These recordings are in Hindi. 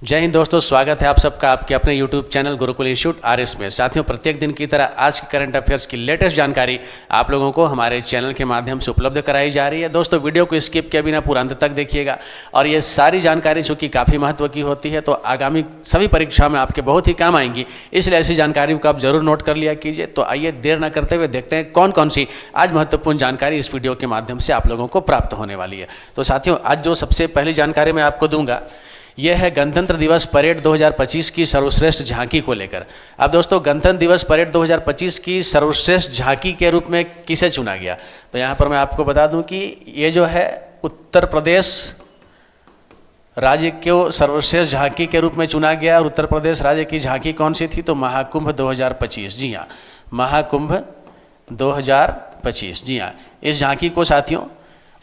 जय हिंद दोस्तों, स्वागत है आप सबका आपके अपने YouTube channel Gurukul institute RS में। साथियों, प्रत्येक दिन की तरह आज की करंट अफेयर्स की लेटेस्ट जानकारी आप लोगों को हमारे चैनल के माध्यम से उपलब्ध कराई जा रही है। दोस्तों, वीडियो को स्किप किए बिना पूरा अंत तक देखिएगा और ये सारी जानकारी चूँकि काफ़ी महत्व की होती है तो आगामी सभी परीक्षाओं में आपके बहुत ही काम आएंगी, इसलिए ऐसी जानकारी को आप जरूर नोट कर लिया कीजिए। तो आइए देर न करते हुए देखते हैं कौन कौन सी आज महत्वपूर्ण जानकारी इस वीडियो के माध्यम से आप लोगों को प्राप्त होने वाली है। तो साथियों, आज जो सबसे पहली जानकारी मैं आपको दूंगा यह है गणतंत्र दिवस परेड 2025 की सर्वश्रेष्ठ झांकी को लेकर। अब दोस्तों, गणतंत्र दिवस परेड 2025 की सर्वश्रेष्ठ झांकी के रूप में किसे चुना गया? तो यहाँ पर मैं आपको बता दूं कि ये जो है उत्तर प्रदेश राज्य को सर्वश्रेष्ठ झांकी के रूप में चुना गया। और उत्तर प्रदेश राज्य की झांकी कौन सी थी? तो महाकुंभ 2025। जी हाँ, महाकुंभ 2025। जी हाँ, इस झांकी को साथियों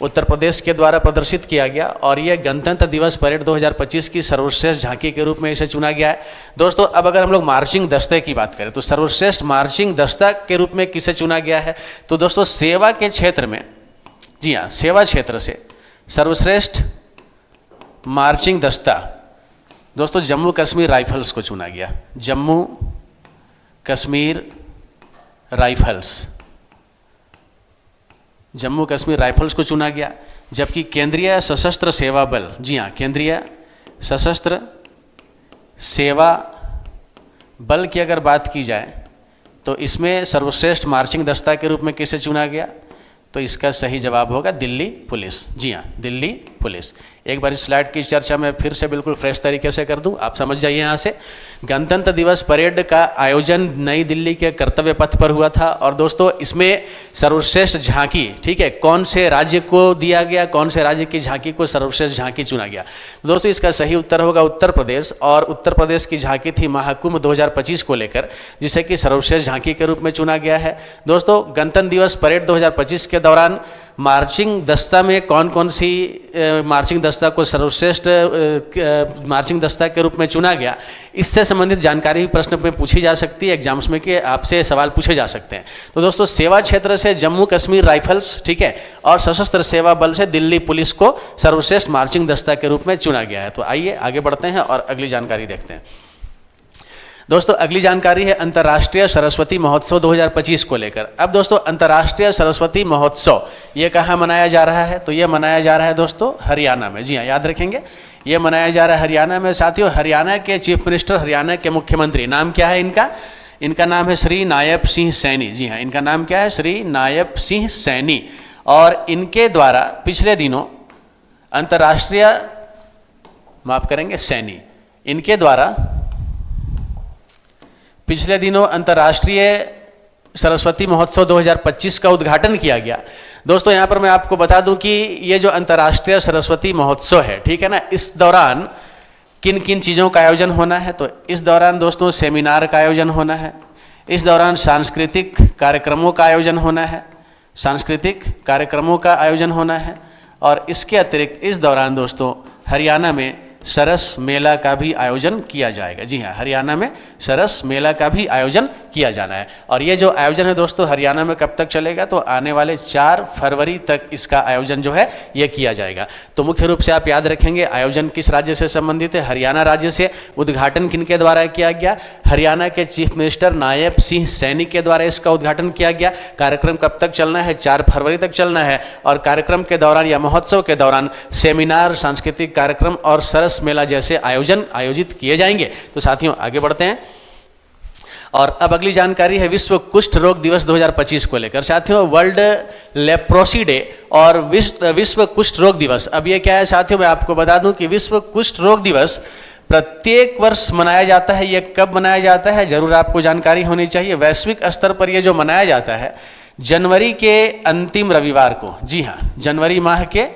उत्तर प्रदेश के द्वारा प्रदर्शित किया गया और यह गणतंत्र दिवस परेड 2025 की सर्वश्रेष्ठ झांकी के रूप में इसे चुना गया है। दोस्तों, अब अगर हम लोग मार्चिंग दस्ते की बात करें तो सर्वश्रेष्ठ मार्चिंग दस्ता के रूप में किसे चुना गया है? तो दोस्तों, सेवा के क्षेत्र में, जी हाँ, सेवा क्षेत्र से सर्वश्रेष्ठ मार्चिंग दस्ता दोस्तों जम्मू कश्मीर राइफल्स को चुना गया। जम्मू कश्मीर राइफल्स, जम्मू कश्मीर राइफल्स को चुना गया। जबकि केंद्रीय सशस्त्र सेवा बल, जी हाँ, केंद्रीय सशस्त्र सेवा बल की अगर बात की जाए तो इसमें सर्वश्रेष्ठ मार्चिंग दस्ता के रूप में किसे चुना गया? तो इसका सही जवाब होगा दिल्ली पुलिस। जी हाँ, दिल्ली पुलिस। एक बार इस स्लाइड की चर्चा मैं फिर से बिल्कुल फ्रेश तरीके से कर दूं, आप समझ जाइए। यहाँ से गणतंत्र दिवस परेड का आयोजन नई दिल्ली के कर्तव्य पथ पर हुआ था और दोस्तों इसमें सर्वश्रेष्ठ झांकी, ठीक है, कौन से राज्य को दिया गया, कौन से राज्य की झांकी को सर्वश्रेष्ठ झांकी चुना गया? दोस्तों, इसका सही उत्तर होगा उत्तर प्रदेश। और उत्तर प्रदेश की झांकी थी महाकुंभ 2025 को लेकर, जिसे कि सर्वश्रेष्ठ झांकी के रूप में चुना गया है। दोस्तों, गणतंत्र दिवस परेड 2025 के दौरान मार्चिंग दस्ता में कौन कौन सी मार्चिंग दस्ता को सर्वश्रेष्ठ मार्चिंग दस्ता के रूप में चुना गया, इससे संबंधित जानकारी प्रश्न में पूछी जा सकती है एग्जाम्स में, कि आपसे सवाल पूछे जा सकते हैं। तो दोस्तों, सेवा क्षेत्र से जम्मू कश्मीर राइफल्स, ठीक है, और सशस्त्र सेवा बल से दिल्ली पुलिस को सर्वश्रेष्ठ मार्चिंग दस्ता के रूप में चुना गया है। तो आइए आगे बढ़ते हैं और अगली जानकारी देखते हैं। दोस्तों, अगली जानकारी है अंतर्राष्ट्रीय सरस्वती महोत्सव 2025 को लेकर। अब दोस्तों, अंतर्राष्ट्रीय सरस्वती महोत्सव ये कहाँ मनाया जा रहा है? तो ये मनाया जा रहा है दोस्तों हरियाणा में। जी हाँ, याद रखेंगे, ये मनाया जा रहा है हरियाणा में। साथियों, हरियाणा के चीफ मिनिस्टर, हरियाणा के मुख्यमंत्री, नाम क्या है इनका? इनका नाम है श्री नायब सिंह सैनी। जी हाँ, इनका नाम क्या है? श्री नायब सिंह सैनी। और इनके द्वारा पिछले दिनों अंतर्राष्ट्रीय, माफ करेंगे, सैनी, इनके द्वारा पिछले दिनों अंतर्राष्ट्रीय सरस्वती महोत्सव 2025 का उद्घाटन किया गया। दोस्तों, यहाँ पर मैं आपको बता दूं कि ये जो अंतर्राष्ट्रीय सरस्वती महोत्सव है, ठीक है ना, इस दौरान किन किन चीज़ों का आयोजन होना है? तो इस दौरान दोस्तों सेमिनार का आयोजन होना है, इस दौरान सांस्कृतिक कार्यक्रमों का आयोजन होना है, सांस्कृतिक कार्यक्रमों का आयोजन होना है। और इसके अतिरिक्त इस दौरान दोस्तों हरियाणा में सरस मेला का भी आयोजन किया जाएगा। जी हाँ, हरियाणा में सरस मेला का भी आयोजन किया जाना है। और ये जो आयोजन है दोस्तों हरियाणा में कब तक चलेगा? तो आने वाले 4 फरवरी तक इसका आयोजन जो है ये किया जाएगा। तो मुख्य रूप से आप याद रखेंगे, आयोजन किस राज्य से संबंधित है? हरियाणा राज्य से। उद्घाटन किनके द्वारा किया गया? हरियाणा के चीफ मिनिस्टर नायब सिंह सैनी के द्वारा इसका उद्घाटन किया गया। कार्यक्रम कब तक चलना है? 4 फरवरी तक चलना है। और कार्यक्रम के दौरान या महोत्सव के दौरान सेमिनार, सांस्कृतिक कार्यक्रम और सरस मेला जैसे आयोजन आयोजित किए जाएंगे। तो साथियों, आगे बढ़ते हैं और अब अगली जानकारी है विश्व कुष्ठ रोग दिवस 2025 को लेकर। साथियों, वर्ल्ड लेप्रोसी डे और विश्व कुष्ठ रोग दिवस, अब ये क्या है साथियों? मैं आपको बता दूं कि विश्व कुष्ठ रोग दिवस प्रत्येक वर्ष मनाया जाता है। ये कब मनाया जाता है जरूर आपको जानकारी होनी चाहिए। वैश्विक स्तर पर ये जो मनाया जाता है जनवरी के अंतिम रविवार को। जी हाँ, जनवरी माह के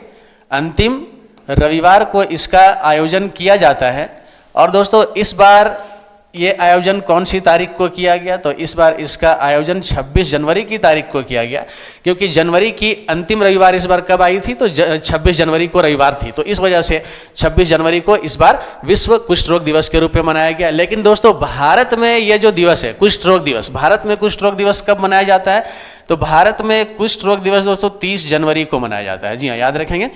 अंतिम रविवार को इसका आयोजन किया जाता है। और दोस्तों, इस बार ये आयोजन कौन सी तारीख को किया गया? तो इस बार इसका आयोजन 26 जनवरी की तारीख को किया गया, क्योंकि जनवरी की अंतिम रविवार इस बार कब आई थी? तो 26 जनवरी को रविवार थी। तो इस वजह से 26 जनवरी को इस बार विश्व कुष्ठ रोग दिवस के रूप में मनाया गया। लेकिन दोस्तों, भारत में ये जो दिवस है कुष्ठ रोग दिवस, भारत में कुष्ठ रोग दिवस कब मनाया जाता है? तो भारत में कुष्ठ रोग दिवस दोस्तों 30 जनवरी को मनाया जाता है। जी हाँ, याद रखेंगे,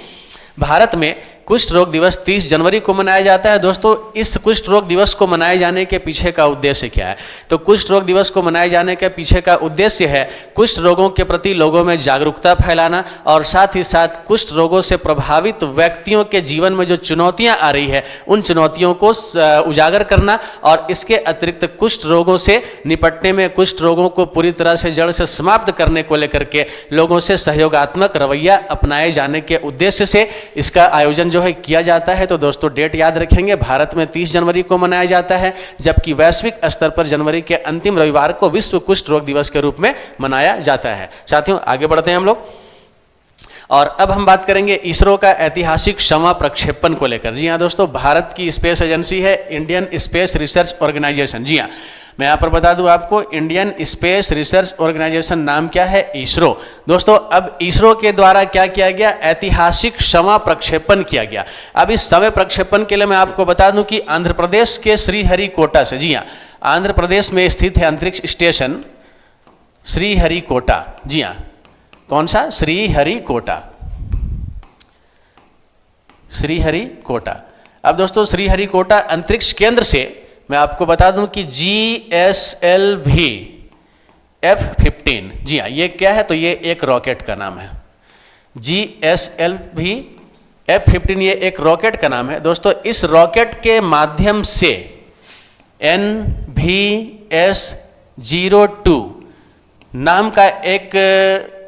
भारत में कुष्ठ रोग दिवस 30 जनवरी को मनाया जाता है। दोस्तों इस कुष्ठ रोग दिवस को मनाए जाने के पीछे का उद्देश्य क्या है? तो कुष्ठ रोग दिवस को मनाए जाने के पीछे का उद्देश्य है कुष्ठ रोगों के प्रति लोगों में जागरूकता फैलाना और साथ ही साथ कुष्ठ रोगों से प्रभावित व्यक्तियों के जीवन में जो चुनौतियां आ रही है उन चुनौतियों को उजागर करना और इसके अतिरिक्त कुष्ठ रोगों से निपटने में, कुष्ठ रोगों को पूरी तरह से जड़ से समाप्त करने को लेकर के लोगों से सहयोगात्मक रवैया अपनाए जाने के उद्देश्य से इसका आयोजन जो है किया जाता है। तो दोस्तों डेट याद रखेंगे, भारत में 30 जनवरी को मनाया जाता है, जबकि वैश्विक स्तर पर जनवरी के अंतिम रविवार को विश्व कुष्ठ रोग दिवस के रूप में मनाया जाता है। साथियों आगे बढ़ते हैं हम लोग और अब हम बात करेंगे इसरो का ऐतिहासिक क्षमा प्रक्षेपण को लेकर। जी हाँ दोस्तों, भारत की स्पेस एजेंसी है इंडियन स्पेस रिसर्च ऑर्गेनाइजेशन। जी हाँ, मैं यहाँ पर बता दूं आपको, इंडियन स्पेस रिसर्च ऑर्गेनाइजेशन नाम क्या है? इसरो। दोस्तों अब इसरो के द्वारा क्या किया गया? ऐतिहासिक क्षमा प्रक्षेपण किया गया। अब इस समय प्रक्षेपण के लिए मैं आपको बता दूं कि आंध्र प्रदेश के श्रीहरिकोटा से, जी हाँ, आंध्र प्रदेश में स्थित है अंतरिक्ष स्टेशन श्रीहरिकोटा। जी हाँ, कौन सा? श्रीहरिकोटा, श्रीहरिकोटा। अब दोस्तों श्रीहरिकोटा अंतरिक्ष केंद्र से मैं आपको बता दूं कि GSLV F-15, जी हाँ, ये क्या है? तो ये एक रॉकेट का नाम है। GSLV F-15 ये एक रॉकेट का नाम है। दोस्तों इस रॉकेट के माध्यम से NVS-02 नाम का एक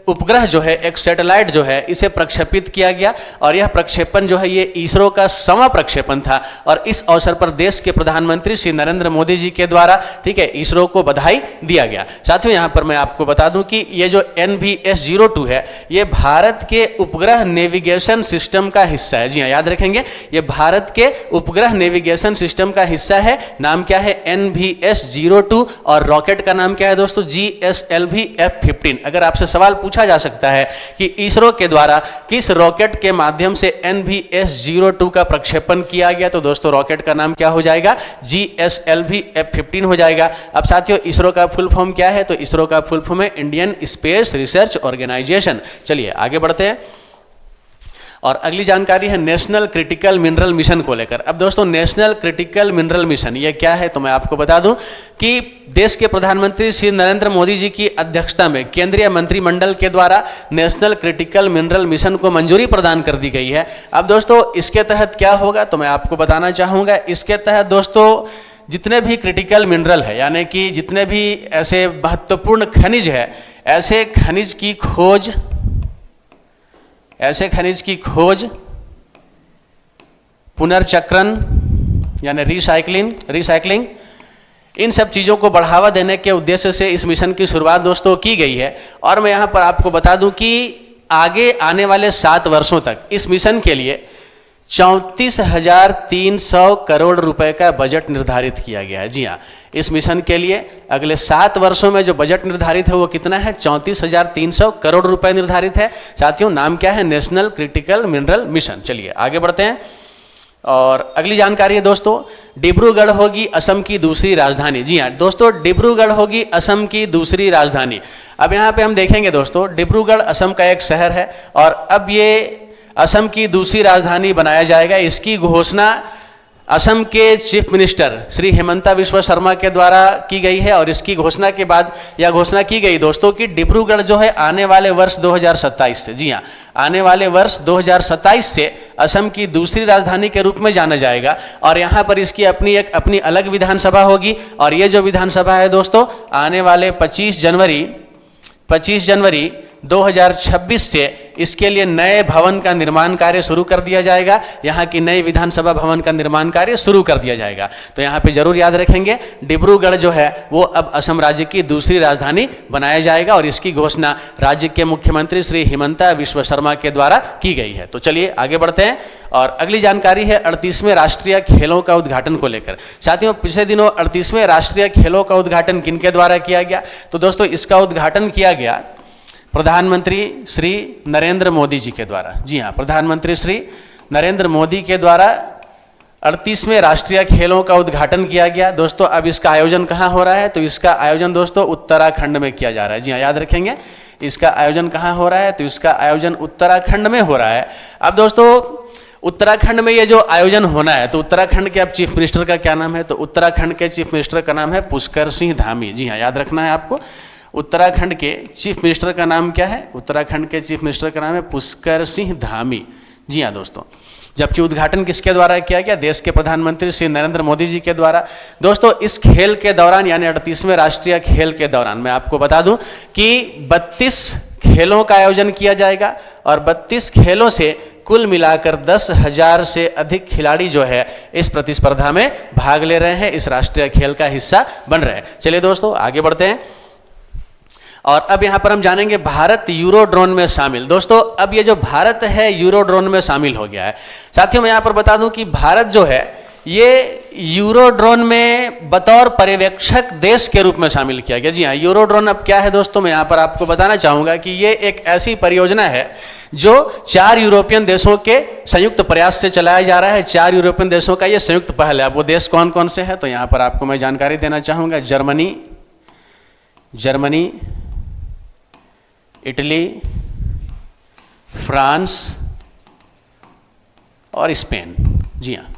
उपग्रह जो है, एक सैटेलाइट जो है, इसे प्रक्षेपित किया गया और यह प्रक्षेपण जो है ये इसरो का 1वां प्रक्षेपण था और इस अवसर पर देश के प्रधानमंत्री श्री नरेंद्र मोदी जी के द्वारा, ठीक है, इसरो को बधाई दिया गया। साथियों यहाँ पर मैं आपको बता दूं कि ये जो NVS-02 है ये भारत के उपग्रह नेविगेशन सिस्टम का हिस्सा है। जी हाँ, याद रखेंगे, ये भारत के उपग्रह नेविगेशन सिस्टम का हिस्सा है। नाम क्या है? NVS-02 और रॉकेट का नाम क्या है दोस्तों? GSLV F-15। अगर आपसे सवाल पूछा जा सकता है कि इसरो के द्वारा किस रॉकेट के माध्यम से NVS-02 का प्रक्षेपण किया गया, तो दोस्तों रॉकेट का नाम क्या हो जाएगा? GSLV F-15 हो जाएगा। अब साथियों इसरो का फुल फॉर्म क्या है? तो इसरो का फुल फॉर्म है इंडियन स्पेस रिसर्च ऑर्गेनाइजेशन। चलिए आगे बढ़ते हैं और अगली जानकारी है नेशनल क्रिटिकल मिनरल मिशन को लेकर। अब दोस्तों नेशनल क्रिटिकल मिनरल मिशन ये क्या है? तो मैं आपको बता दूं कि देश के प्रधानमंत्री श्री नरेंद्र मोदी जी की अध्यक्षता में केंद्रीय मंत्रिमंडल के द्वारा नेशनल क्रिटिकल मिनरल मिशन को मंजूरी प्रदान कर दी गई है। अब दोस्तों इसके तहत क्या होगा तो मैं आपको बताना चाहूँगा। इसके तहत दोस्तों जितने भी क्रिटिकल मिनरल है, यानी कि जितने भी ऐसे महत्वपूर्ण खनिज है, ऐसे खनिज की खोज, पुनर्चक्रण यानी रिसाइकलिंग, इन सब चीज़ों को बढ़ावा देने के उद्देश्य से इस मिशन की शुरुआत दोस्तों की गई है। और मैं यहाँ पर आपको बता दूं कि आगे आने वाले 7 वर्षों तक इस मिशन के लिए 34,300 करोड़ रुपए का बजट निर्धारित किया गया है। जी हाँ, इस मिशन के लिए अगले 7 वर्षों में जो बजट निर्धारित है वो कितना है? 34,300 करोड़ रुपए निर्धारित है। साथियों नाम क्या है? National critical mineral mission. चलिए आगे बढ़ते हैं और अगली जानकारी है दोस्तों, डिब्रूगढ़ होगी असम की दूसरी राजधानी। जी हाँ दोस्तों, डिब्रूगढ़ होगी असम की दूसरी राजधानी। अब यहाँ पे हम देखेंगे दोस्तों, डिब्रूगढ़ असम का एक शहर है और अब ये असम की दूसरी राजधानी बनाया जाएगा। इसकी घोषणा असम के चीफ मिनिस्टर श्री हिमंता बिस्वा शर्मा के द्वारा की गई है और इसकी घोषणा के बाद यह घोषणा की गई दोस्तों कि डिब्रूगढ़ जो है आने वाले वर्ष 2027 से, जी हाँ, आने वाले वर्ष 2027 से असम की दूसरी राजधानी के रूप में जाना जाएगा और यहाँ पर इसकी अपनी अलग विधानसभा होगी। और ये जो विधानसभा है दोस्तों आने वाले 25 जनवरी 2026 से इसके लिए नए भवन का निर्माण कार्य शुरू कर दिया जाएगा। यहाँ की नई विधानसभा भवन का निर्माण कार्य शुरू कर दिया जाएगा। तो यहाँ पे जरूर याद रखेंगे, डिब्रूगढ़ जो है वो अब असम राज्य की दूसरी राजधानी बनाया जाएगा और इसकी घोषणा राज्य के मुख्यमंत्री श्री हिमंता बिस्वा शर्मा के द्वारा की गई है। तो चलिए आगे बढ़ते हैं और अगली जानकारी है 38वें राष्ट्रीय खेलों का उद्घाटन को लेकर। साथियों पिछले दिनों 38वें राष्ट्रीय खेलों का उद्घाटन किनके द्वारा किया गया? तो दोस्तों इसका उद्घाटन किया गया प्रधानमंत्री श्री नरेंद्र मोदी जी के द्वारा। जी हाँ, प्रधानमंत्री श्री नरेंद्र मोदी के द्वारा 38वें राष्ट्रीय खेलों का उद्घाटन किया गया। दोस्तों अब इसका आयोजन कहाँ हो रहा है? तो इसका आयोजन दोस्तों उत्तराखंड में किया जा रहा है। जी हाँ, याद रखेंगे, इसका आयोजन कहाँ हो रहा है? तो इसका आयोजन उत्तराखंड में हो रहा है। अब दोस्तों उत्तराखंड में ये जो आयोजन होना है, तो उत्तराखंड के अब चीफ मिनिस्टर का क्या नाम है? तो उत्तराखंड के चीफ मिनिस्टर का नाम है पुष्कर सिंह धामी। जी हाँ, याद रखना है आपको, उत्तराखंड के चीफ मिनिस्टर का नाम क्या है? उत्तराखंड के चीफ मिनिस्टर का नाम है पुष्कर सिंह धामी। जी हाँ दोस्तों, जबकि उद्घाटन किसके द्वारा किया गया? देश के प्रधानमंत्री श्री नरेंद्र मोदी जी के द्वारा। दोस्तों, इस खेल के दौरान यानी 38वें राष्ट्रीय खेल के दौरान मैं आपको बता दूं कि 32 खेलों का आयोजन किया जाएगा और 32 खेलों से कुल मिलाकर 10,000 से अधिक खिलाड़ी जो है इस प्रतिस्पर्धा में भाग ले रहे हैं, इस राष्ट्रीय खेल का हिस्सा बन रहे हैं। चलिए दोस्तों आगे बढ़ते हैं और अब यहां पर हम जानेंगे भारत यूरोड्रोन में शामिल। दोस्तों, अब ये जो भारत है यूरोड्रोन में शामिल हो गया है। साथियों, मैं यहां पर बता दूं कि भारत जो है ये यूरोड्रोन में बतौर पर्यवेक्षक देश के रूप में शामिल किया गया। जी हाँ, यूरोड्रोन अब क्या है दोस्तों, मैं यहाँ पर आपको बताना चाहूँगा कि ये एक ऐसी परियोजना है जो 4 यूरोपियन देशों के संयुक्त प्रयास से चलाया जा रहा है। 4 यूरोपियन देशों का ये संयुक्त पहल है। अब वो देश कौन कौन से हैं, तो यहाँ पर आपको मैं जानकारी देना चाहूँगा। जर्मनी, इटली, फ्रांस और स्पेन। जी हाँ,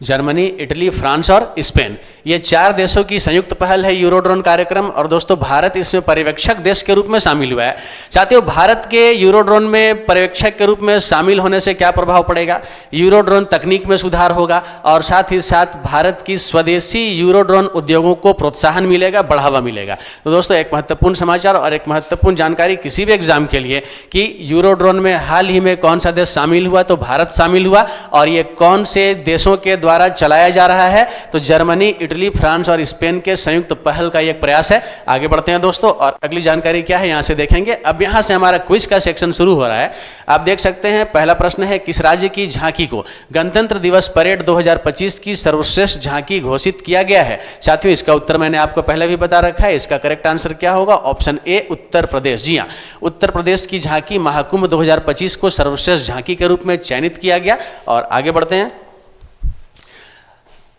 जर्मनी, इटली, फ्रांस और स्पेन, ये 4 देशों की संयुक्त पहल है यूरोड्रोन कार्यक्रम। और दोस्तों, भारत इसमें पर्यवेक्षक देश के रूप में शामिल हुआ है। साथियों, भारत के यूरोड्रोन में पर्यवेक्षक के रूप में शामिल होने से क्या प्रभाव पड़ेगा? यूरोड्रोन तकनीक में सुधार होगा और साथ ही साथ भारत की स्वदेशी यूरोड्रोन उद्योगों को प्रोत्साहन मिलेगा, बढ़ावा मिलेगा। तो दोस्तों, एक महत्वपूर्ण समाचार और एक महत्वपूर्ण जानकारी किसी भी एग्जाम के लिए कि यूरोड्रोन में हाल ही में कौन सा देश शामिल हुआ, तो भारत शामिल हुआ। और ये कौन से देशों के द्वारा चलाया जा रहा है? तो जर्मनी, इटली, फ्रांस और स्पेन के संयुक्त पहल का एक प्रयास है। आगे बढ़ते हैं दोस्तों और अगली जानकारी क्या है यहां से देखेंगे। अब यहां से हमारा क्विज का सेक्शन शुरू हो रहा है। आप देख सकते हैं, पहला प्रश्न है, किस राज्य की झांकी को गणतंत्र दिवस परेड 2025 की सर्वश्रेष्ठ झांकी घोषित किया गया है? साथियों, इसका उत्तर मैंने आपको पहले भी बता रखा है। इसका करेक्ट आंसर क्या होगा? Option A, Uttar Pradesh. जी हाँ, उत्तर प्रदेश की झांकी महाकुंभ 2025 को सर्वश्रेष्ठ झांकी के रूप में चयनित किया गया। और आगे बढ़ते हैं,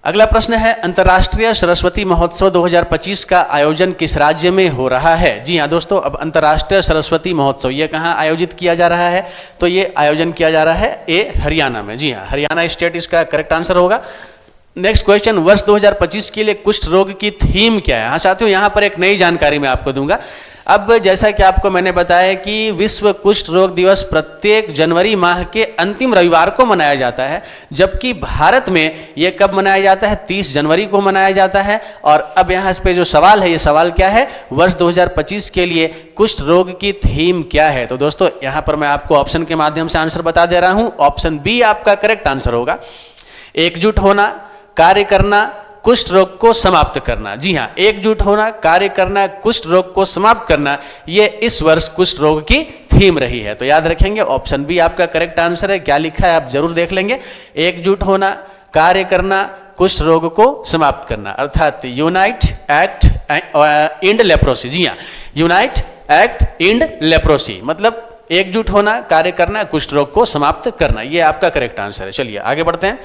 अगला प्रश्न है, अंतर्राष्ट्रीय सरस्वती महोत्सव 2025 का आयोजन किस राज्य में हो रहा है? जी हाँ दोस्तों, अब अंतर्राष्ट्रीय सरस्वती महोत्सव ये कहाँ आयोजित किया जा रहा है? तो ये आयोजन किया जा रहा है ए, हरियाणा में। जी हाँ, हरियाणा स्टेट इसका करेक्ट आंसर होगा। नेक्स्ट क्वेश्चन, वर्ष 2025 के लिए कुष्ठ रोग की थीम क्या है? हाँ साथियों, यहाँ पर एक नई जानकारी मैं आपको दूंगा। अब जैसा कि आपको मैंने बताया कि विश्व कुष्ठ रोग दिवस प्रत्येक जनवरी माह के अंतिम रविवार को मनाया जाता है, जबकि भारत में ये कब मनाया जाता है? 30 जनवरी को मनाया जाता है। और अब यहाँ पे जो सवाल है, ये सवाल क्या है? वर्ष 2025 के लिए कुष्ठ रोग की थीम क्या है? तो दोस्तों, यहाँ पर मैं आपको ऑप्शन के माध्यम से आंसर बता दे रहा हूँ। ऑप्शन बी आपका करेक्ट आंसर होगा। एकजुट होना, कार्य करना, कुष्ठ रोग को समाप्त करना। जी हाँ, एकजुट होना, कार्य करना, कुष्ठ रोग को समाप्त करना, ये इस वर्ष कुष्ठ रोग की थीम रही है। तो याद रखेंगे, ऑप्शन बी आपका करेक्ट आंसर है। क्या लिखा है आप जरूर देख लेंगे। एकजुट होना, कार्य करना, कुष्ठ रोग को समाप्त करना, अर्थात यूनाइट, एक्ट, एंड लेप्रोसी। जी हाँ, यूनाइट, एक्ट, एंड लेप्रोसी, मतलब एकजुट होना, कार्य करना, कुष्ठ रोग को समाप्त करना, ये आपका करेक्ट आंसर है। चलिए आगे बढ़ते हैं।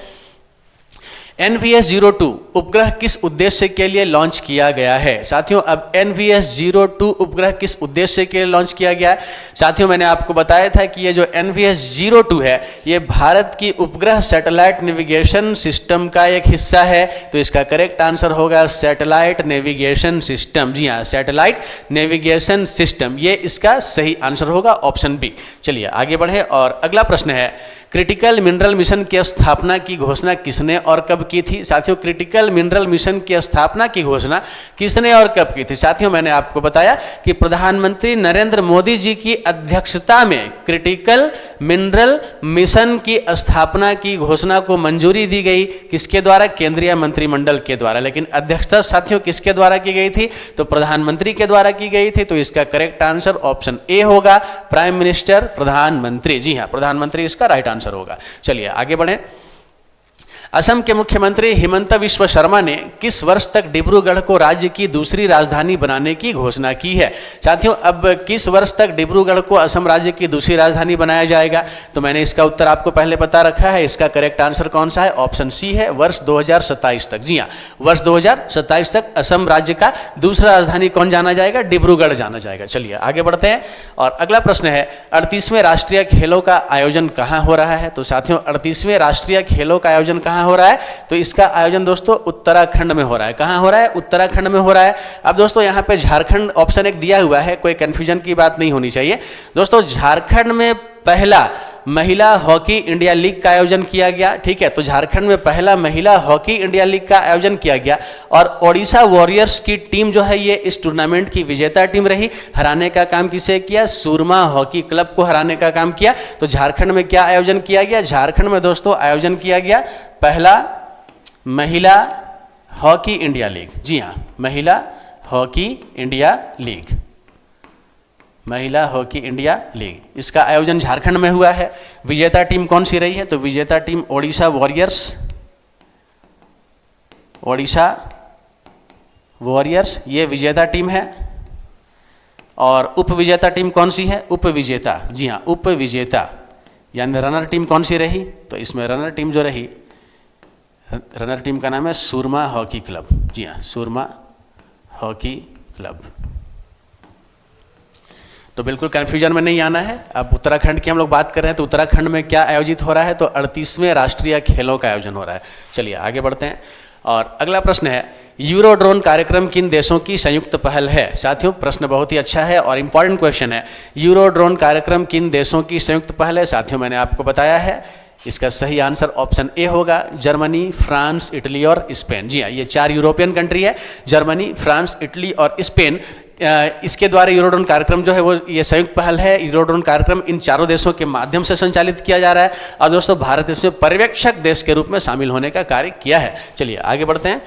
NVS-02 उपग्रह किस उद्देश्य के लिए लॉन्च किया गया है? साथियों, अब NVS-02 उपग्रह किस उद्देश्य के लिए लॉन्च किया गया है? साथियों, मैंने आपको बताया था कि ये जो NVS-02 है, ये भारत की उपग्रह सैटेलाइट नेविगेशन सिस्टम का एक हिस्सा है। तो इसका करेक्ट आंसर होगा सैटेलाइट नेविगेशन सिस्टम। जी हाँ, सैटेलाइट नेविगेशन सिस्टम, ये इसका सही आंसर होगा, ऑप्शन बी। चलिए आगे बढ़े और अगला प्रश्न है, क्रिटिकल मिनरल मिशन की स्थापना की घोषणा किसने और कब की थी? साथियों, क्रिटिकल मिनरल मिशन की स्थापना की घोषणा किसने और कब की थी? साथियों, मैंने आपको बताया कि प्रधानमंत्री नरेंद्र मोदी जी की अध्यक्षता में क्रिटिकल मिनरल मिशन की स्थापना की घोषणा को मंजूरी दी गई। किसके द्वारा? केंद्रीय मंत्रिमंडल के द्वारा। लेकिन अध्यक्षता साथियों किसके द्वारा की गई थी? तो प्रधानमंत्री के द्वारा की गई थी। तो इसका करेक्ट आंसर ऑप्शन ए होगा, प्राइम मिनिस्टर, प्रधानमंत्री। जी हाँ, प्रधानमंत्री इसका राइट आंसर होगा। चलिए आगे बढ़ें। असम के मुख्यमंत्री हिमंता बिस्वा शर्मा ने किस वर्ष तक डिब्रूगढ़ को राज्य की दूसरी राजधानी बनाने की घोषणा की है। साथियों, अब किस वर्ष तक डिब्रूगढ़ को असम राज्य की दूसरी राजधानी बनाया जाएगा, तो मैंने इसका उत्तर आपको पहले बता रखा है। इसका करेक्ट आंसर कौन सा है? ऑप्शन सी है, वर्ष 2027 तक। जी हाँ, वर्ष 2027 तक असम राज्य का दूसरा राजधानी कौन जाना जाएगा? डिब्रूगढ़ जाना जाएगा। चलिए आगे बढ़ते हैं और अगला प्रश्न है, 38वें राष्ट्रीय खेलों का आयोजन कहाँ हो रहा है। तो साथियों, 38वें राष्ट्रीय खेलों का आयोजन कहाँ हो रहा है? तो इसका आयोजन दोस्तों उत्तराखंड में हो रहा है। कहाँ हो रहा है? उत्तराखंड में हो रहा है। अब दोस्तों यहाँ पे झारखंड ऑप्शन एक दिया हुआ है, कोई कंफ्यूजन की बात नहीं होनी चाहिए। दोस्तों झारखंड में पहला महिला हॉकी इंडिया लीग का आयोजन किया गया। ठीक है, तो झारखंड में पहला महिला हॉकी इंडिया लीग का आयोजन किया गया और ओडिशा वॉरियर्स की टीम जो है ये इस टूर्नामेंट की विजेता टीम रही। हराने का काम किसे किया? सूरमा हॉकी क्लब को हराने का काम किया। तो झारखंड में क्या आयोजन किया गया? झारखंड में दोस्तों आयोजन किया गया पहला महिला हॉकी इंडिया लीग। जी हाँ, महिला हॉकी इंडिया लीग, महिला हॉकी इंडिया लीग, इसका आयोजन झारखंड में हुआ है। विजेता टीम कौन सी रही है? तो विजेता team Odisha warriors, Odisha warriors ये विजेता टीम है। और उपविजेता टीम कौन सी है? उपविजेता, जी हाँ उपविजेता, यानी रनर टीम कौन सी रही? तो इसमें रनर टीम जो रही, रनर टीम का नाम है सूरमा हॉकी क्लब। जी हाँ, सूरमा हॉकी क्लब। तो बिल्कुल कंफ्यूजन में नहीं आना है। अब उत्तराखंड की हम लोग बात कर रहे हैं, तो उत्तराखंड में क्या आयोजित हो रहा है? तो 38वें राष्ट्रीय खेलों का आयोजन हो रहा है। चलिए आगे बढ़ते हैं और अगला प्रश्न है, यूरोड्रोन कार्यक्रम किन देशों की संयुक्त पहल है। साथियों, प्रश्न बहुत ही अच्छा है और इंपॉर्टेंट क्वेश्चन है। यूरोड्रोन कार्यक्रम किन देशों की संयुक्त पहल है? साथियों, मैंने आपको बताया है, इसका सही आंसर ऑप्शन ए होगा, जर्मनी, फ्रांस, इटली और स्पेन। जी हाँ, ये 4 यूरोपियन कंट्री है, जर्मनी, फ्रांस, इटली और स्पेन। इसके द्वारा यूरोड्रोन कार्यक्रम जो है वो ये संयुक्त पहल है। यूरोड्रोन कार्यक्रम इन चारों देशों के माध्यम से संचालित किया जा रहा है और दोस्तों भारत इसमें पर्यवेक्षक देश के रूप में शामिल होने का कार्य किया है। चलिए आगे बढ़ते हैं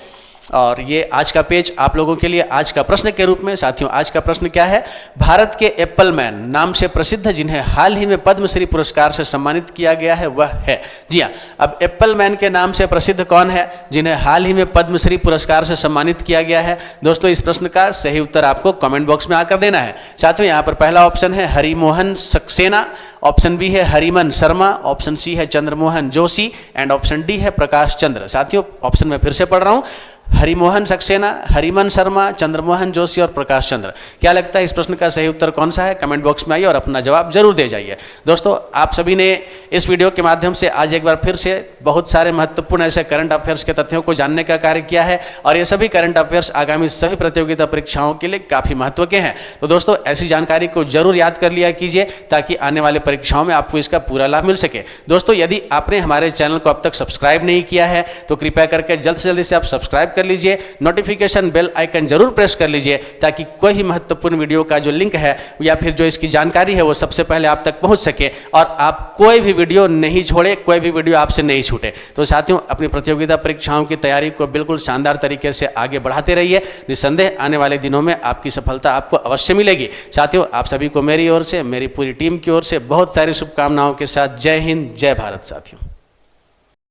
और ये आज का पेज आप लोगों के लिए आज का प्रश्न के रूप में। साथियों, आज का प्रश्न क्या है? भारत के एप्पल मैन नाम से प्रसिद्ध जिन्हें हाल ही में पद्मश्री पुरस्कार से सम्मानित किया गया है वह है। जी हाँ, अब एप्पल मैन के नाम से प्रसिद्ध कौन है जिन्हें हाल ही में पद्मश्री पुरस्कार से सम्मानित किया गया है? दोस्तों, इस प्रश्न का सही उत्तर आपको कमेंट बॉक्स में आकर देना है। साथियों, यहाँ पर पहला ऑप्शन है हरिमोहन सक्सेना, ऑप्शन बी है हरिमन शर्मा, ऑप्शन सी है Chandramohan Joshi and option D है प्रकाश चंद्र। साथियों, ऑप्शन में फिर से पढ़ रहा हूँ, हरिमोहन सक्सेना, हरिमन शर्मा, चंद्रमोहन जोशी और प्रकाश चंद्र। क्या लगता है इस प्रश्न का सही उत्तर कौन सा है? कमेंट बॉक्स में आइए और अपना जवाब जरूर दे जाइए। दोस्तों, आप सभी ने इस वीडियो के माध्यम से आज एक बार फिर से बहुत सारे महत्वपूर्ण ऐसे करंट अफेयर्स के तथ्यों को जानने का कार्य किया है और ये सभी करंट अफेयर्स आगामी सभी प्रतियोगिता परीक्षाओं के लिए काफी महत्व के हैं। तो दोस्तों, ऐसी जानकारी को जरूर याद कर लिया कीजिए ताकि आने वाले परीक्षाओं में आपको इसका पूरा लाभ मिल सके। दोस्तों, यदि आपने हमारे चैनल को अब तक सब्सक्राइब नहीं किया है तो कृपया करके जल्द से जल्दी से आप सब्सक्राइब कर लीजिए, नोटिफिकेशन बेल आइकन जरूर प्रेस कर लीजिए ताकि कोई भी महत्वपूर्ण वीडियो का जो लिंक है या फिर जो इसकी जानकारी है वो सबसे पहले आप तक पहुंच सके और आप कोई भी वीडियो नहीं छोड़े, कोई भी वीडियो आपसे नहीं छूटे। तो साथियों, अपनी प्रतियोगिता परीक्षाओं की तैयारी को बिल्कुल शानदार तरीके से आगे बढ़ाते रहिए। निस्संदेह आने वाले दिनों में आपकी सफलता आपको अवश्य मिलेगी। साथियों, आप सभी को मेरी ओर से, मेरी पूरी टीम की ओर से बहुत सारी शुभकामनाओं के साथ जय हिंद, जय भारत। साथियों।